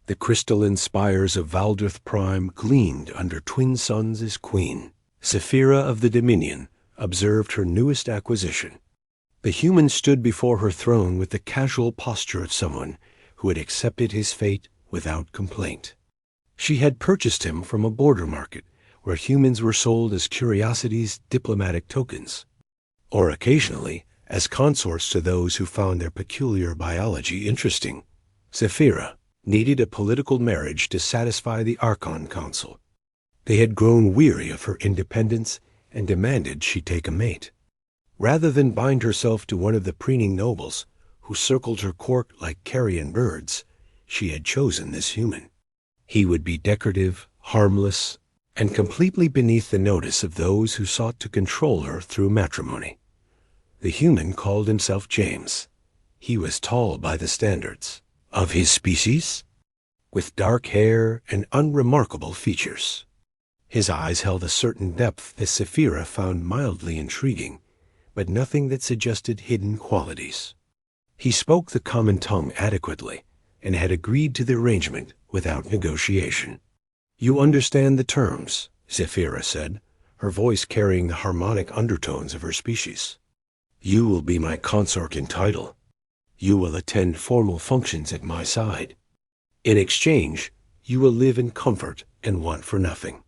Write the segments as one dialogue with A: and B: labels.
A: The crystalline spires of Valdrith Prime gleamed under twin suns as queen. Saphira of the Dominion observed her newest acquisition. The human stood before her throne with the casual posture of someone who had accepted his fate without complaint. She had purchased him from a border market where humans were sold as curiosities, diplomatic tokens, or occasionally as consorts to those who found their peculiar biology interesting. Saphira needed a political marriage to satisfy the Archon Council. They had grown weary of her independence and demanded she take a mate. Rather than bind herself to one of the preening nobles who circled her court like carrion birds, she had chosen this human. He would be decorative, harmless, and completely beneath the notice of those who sought to control her through matrimony. The human called himself James. He was tall by the standards of his species, with dark hair and unremarkable features. His eyes held a certain depth that Saphira found mildly intriguing, but nothing that suggested hidden qualities. He spoke the common tongue adequately and had agreed to the arrangement without negotiation. "You understand the terms," Saphira said, her voice carrying the harmonic undertones of her species. "You will be my consort in title. You will attend formal functions at my side. In exchange, you will live in comfort and want for nothing."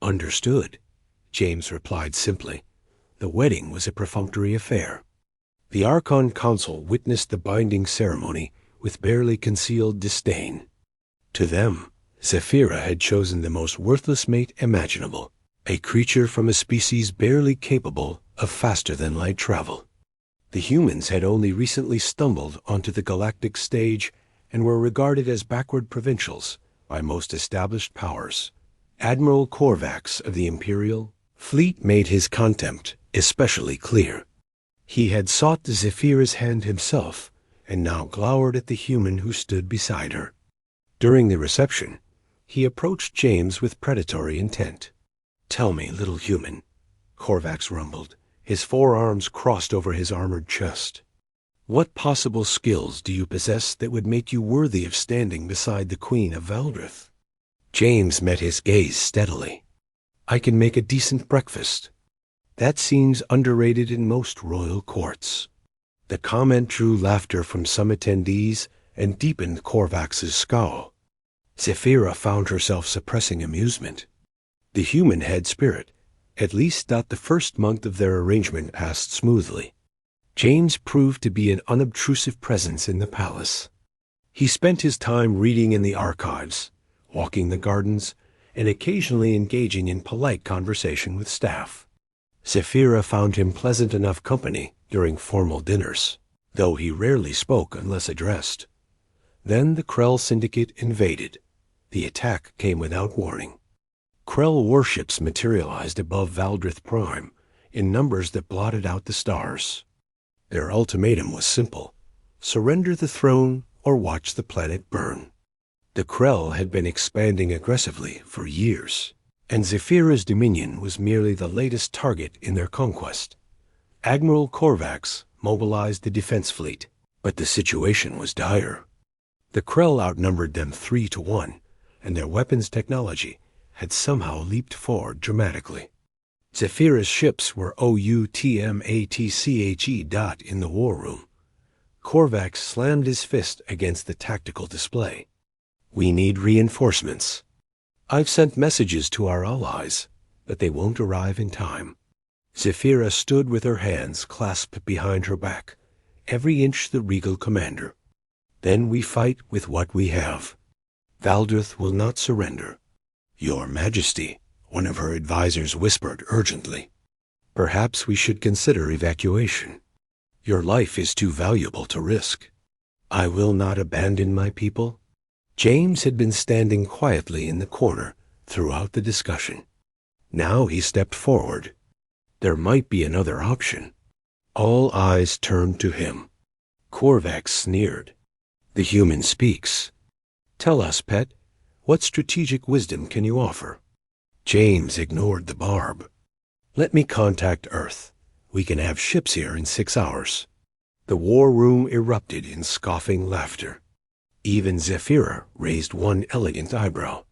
A: "Understood," James replied simply. The wedding was a perfunctory affair. The Archon Council witnessed the binding ceremony with barely concealed disdain. To them, Saphira had chosen the most worthless mate imaginable, a creature from a species barely capable of faster-than-light travel. The humans had only recently stumbled onto the galactic stage and were regarded as backward provincials by most established powers. Admiral Korvax of the Imperial fleet made his contempt especially clear. He had sought Saphira's hand himself and now glowered at the human who stood beside her. During the reception, he approached James with predatory intent. "Tell me, little human," Korvax rumbled, his forearms crossed over his armored chest. "What possible skills do you possess that would make you worthy of standing beside the Queen of Valdrith?" James met his gaze steadily. "I can make a decent breakfast. That seems underrated in most royal courts." The comment drew laughter from some attendees and deepened Korvax's scowl. Saphira found herself suppressing amusement. The human had spirit. At least the first month of their arrangement passed smoothly. James proved to be an unobtrusive presence in the palace. He spent his time reading in the archives, walking the gardens, and occasionally engaging in polite conversation with staff. Saphira found him pleasant enough company during formal dinners, though he rarely spoke unless addressed. Then the Krell Syndicate invaded. The attack came without warning. Krell warships materialized above Valdrith Prime in numbers that blotted out the stars. Their ultimatum was simple: surrender the throne or watch the planet burn. The Krell had been expanding aggressively for years, and Saphira's dominion was merely the latest target in their conquest. Admiral Korvax mobilized the defense fleet, but the situation was dire. The Krell outnumbered them 3-1, and their weapons technology had somehow leaped forward dramatically. Saphira's ships were OUTMATCHE in the war room. Korvax slammed his fist against the tactical display. "We need reinforcements. I've sent messages to our allies, but they won't arrive in time." Saphira stood with her hands clasped behind her back, every inch the regal commander. "Then we fight with what we have. Valdrith will not surrender." "Your Majesty," one of her advisors whispered urgently, "perhaps we should consider evacuation. Your life is too valuable to risk." "I will not abandon my people." James had been standing quietly in the corner throughout the discussion. Now he stepped forward. There might be another option. All eyes turned to him. Korvax sneered. "The human speaks. Tell us, pet, what strategic wisdom can you offer?" James ignored the barb. "Let me contact Earth. We can have ships here in 6 hours." The war room erupted in scoffing laughter. Even Zephyra raised one elegant eyebrow.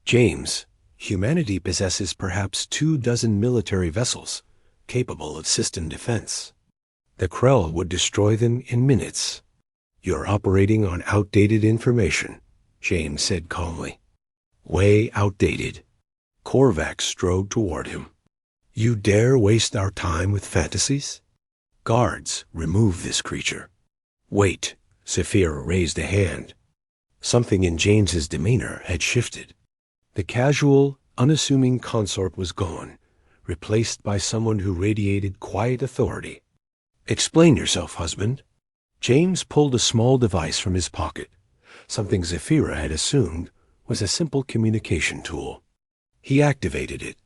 A: James, humanity possesses perhaps 24 military vessels capable of system defense. The Krell would destroy them in minutes. You're operating on outdated information, James said calmly. Way outdated. Korvax strode toward him. You dare waste our time with fantasies? Guards, remove this creature. Wait, Zephyra raised a hand. Something in James's demeanor had shifted. The casual, unassuming consort was gone, replaced by someone who radiated quiet authority. Explain yourself, husband. James pulled a small device from his pocket, something Zephyra had assumed was a simple communication tool. He activated it,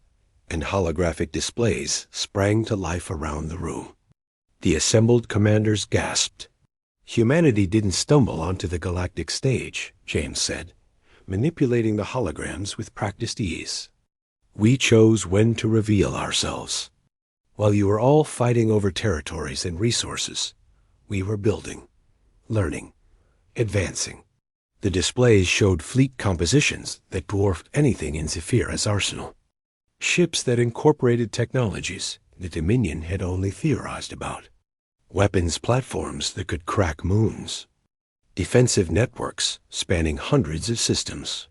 A: and holographic displays sprang to life around the room. The assembled commanders gasped. Humanity didn't stumble onto the galactic stage, James said, manipulating the holograms with practiced ease. We chose when to reveal ourselves. While you were all fighting over territories and resources, we were building, learning, advancing. The displays showed fleet compositions that dwarfed anything in Zephyra's arsenal. Ships that incorporated technologies the Dominion had only theorized about. Weapons platforms that could crack moons. Defensive networks spanning hundreds of systems.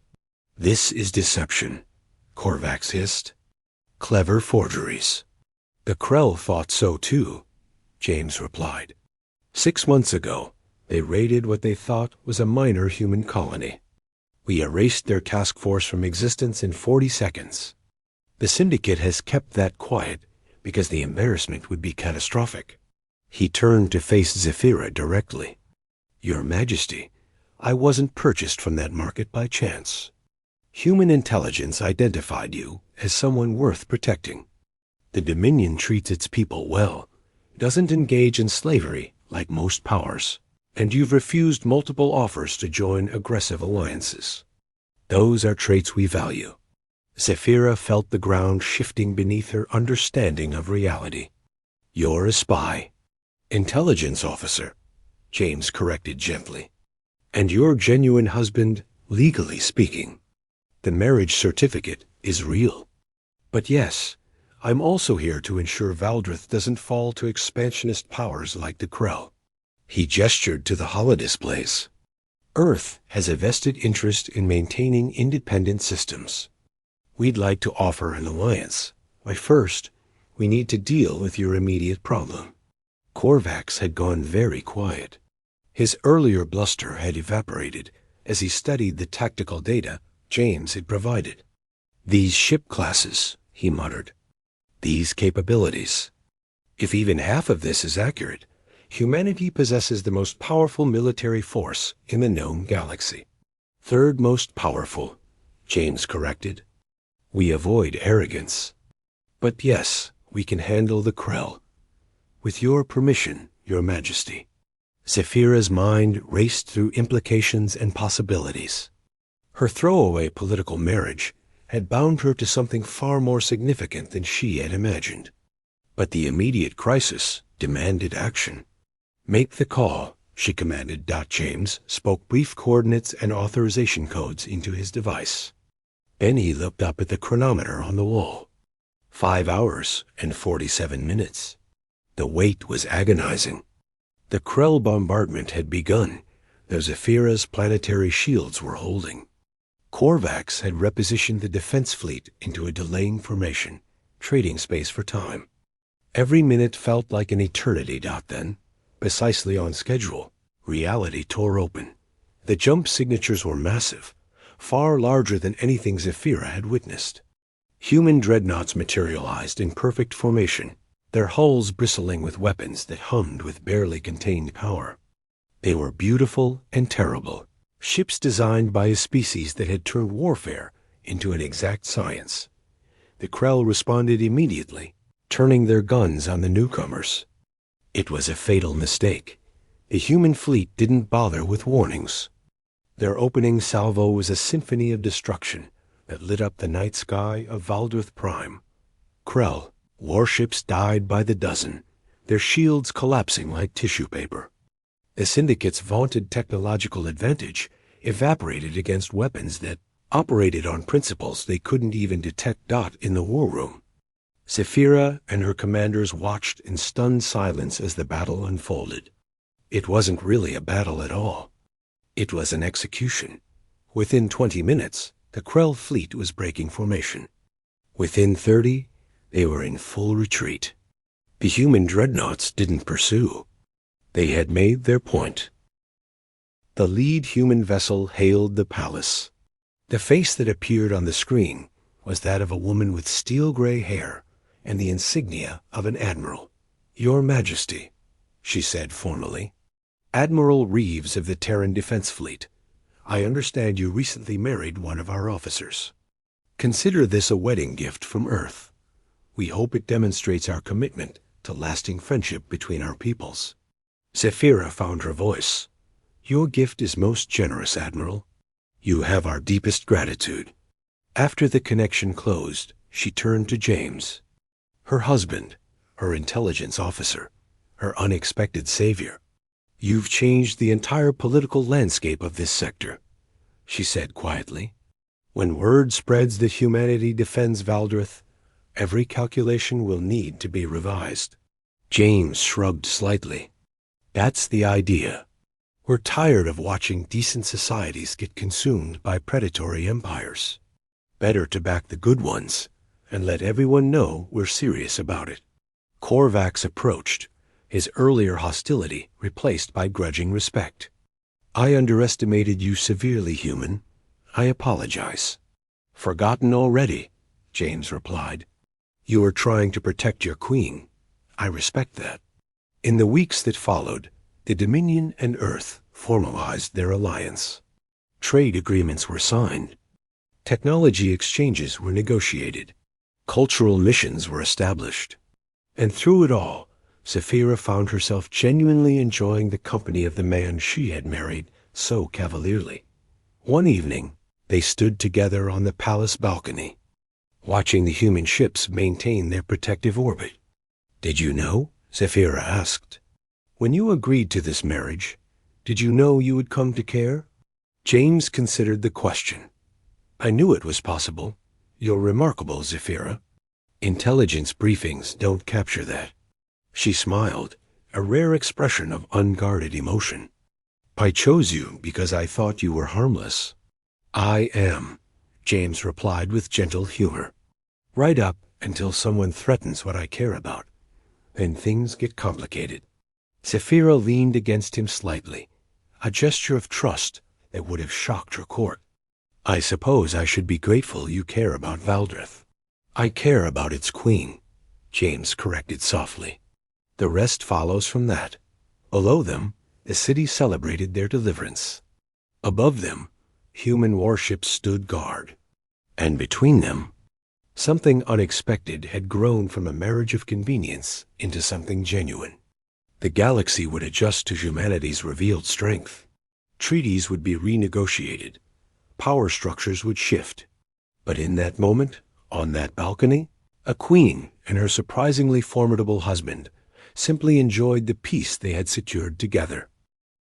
A: This is deception, Korvax hissed. Clever forgeries. The Krell thought so too, James replied. 6 months ago, they raided what they thought was a minor human colony. We erased their task force from existence in 40 seconds. The Syndicate has kept that quiet because the embarrassment would be catastrophic. He turned to face Zephyra directly. Your Majesty, I wasn't purchased from that market by chance. Human intelligence identified you as someone worth protecting. The Dominion treats its people well, doesn't engage in slavery like most powers, and you've refused multiple offers to join aggressive alliances. Those are traits we value. Zephyra felt the ground shifting beneath her understanding of reality. You're a spy. Intelligence officer, James corrected gently. And your genuine husband, legally speaking. The marriage certificate is real. But yes, I'm also here to ensure Valdrith doesn't fall to expansionist powers like the Krell. He gestured to the holodisplays. Earth has a vested interest in maintaining independent systems. We'd like to offer an alliance, but first, we need to deal with your immediate problem. Korvax had gone very quiet. His earlier bluster had evaporated as he studied the tactical data James had provided. These ship classes, he muttered. These capabilities. If even half of this is accurate, humanity possesses the most powerful military force in the known galaxy. Third most powerful, James corrected. We avoid arrogance. But yes, we can handle the Krell. With your permission, Your Majesty. Zephyra's mind raced through implications and possibilities. Her throwaway political marriage had bound her to something far more significant than she had imagined. But the immediate crisis demanded action. Make the call, she commanded. James spoke brief coordinates and authorization codes into his device. Then he looked up at the chronometer on the wall. 5 hours and 47 minutes. The wait was agonizing. The Krell bombardment had begun, though Zephyra's planetary shields were holding. Korvax had repositioned the defense fleet into a delaying formation, trading space for time. Every minute felt like an eternity. Then, precisely on schedule, reality tore open. The jump signatures were massive, far larger than anything Zephyra had witnessed. Human dreadnoughts materialized in perfect formation, their hulls bristling with weapons that hummed with barely contained power. They were beautiful and terrible, ships designed by a species that had turned warfare into an exact science. The Krell responded immediately, turning their guns on the newcomers. It was a fatal mistake. The human fleet didn't bother with warnings. Their opening salvo was a symphony of destruction that lit up the night sky of Valdrith Prime. Krell, warships died by the dozen, their shields collapsing like tissue paper. The Syndicate's vaunted technological advantage evaporated against weapons that operated on principles they couldn't even detect. In the war room, Saphira and her commanders watched in stunned silence as the battle unfolded. It wasn't really a battle at all. It was an execution. Within 20 minutes, the Krell fleet was breaking formation. Within 30, they were in full retreat. The human dreadnoughts didn't pursue. They had made their point. The lead human vessel hailed the palace. The face that appeared on the screen was that of a woman with steel-gray hair and the insignia of an admiral. "Your Majesty," she said formally. "Admiral Reeves of the Terran Defense Fleet. I understand you recently married one of our officers. Consider this a wedding gift from Earth. We hope it demonstrates our commitment to lasting friendship between our peoples." Saphira found her voice. "Your gift is most generous, Admiral. You have our deepest gratitude." After the connection closed, she turned to James. Her husband, her intelligence officer, her unexpected savior. "You've changed the entire political landscape of this sector," she said quietly. "When word spreads that humanity defends Valdrith, every calculation will need to be revised." James shrugged slightly. "That's the idea. We're tired of watching decent societies get consumed by predatory empires. Better to back the good ones and let everyone know we're serious about it." Korvax approached, his earlier hostility replaced by grudging respect. "I underestimated you severely, human. I apologize." "Forgotten already," James replied. "You were trying to protect your queen. I respect that." In the weeks that followed, the Dominion and Earth formalized their alliance. Trade agreements were signed. Technology exchanges were negotiated. Cultural missions were established. And through it all, Saphira found herself genuinely enjoying the company of the man she had married so cavalierly. One evening, they stood together on the palace balcony, watching the human ships maintain their protective orbit. "Did you know?" Saphira asked. "When you agreed to this marriage, did you know you would come to care?" James considered the question. "I knew it was possible. You're remarkable, Saphira. Intelligence briefings don't capture that." She smiled, a rare expression of unguarded emotion. "I chose you because I thought you were harmless." "I am," James replied with gentle humor. "Right up until someone threatens what I care about. Then things get complicated." Saphira leaned against him slightly, a gesture of trust that would have shocked her court. "I suppose I should be grateful you care about Valdrith." "I care about its queen," James corrected softly. "The rest follows from that." Below them, the city celebrated their deliverance. Above them, human warships stood guard. And between them, something unexpected had grown from a marriage of convenience into something genuine. The galaxy would adjust to humanity's revealed strength. Treaties would be renegotiated. Power structures would shift. But in that moment, on that balcony, a queen and her surprisingly formidable husband simply enjoyed the peace they had secured together.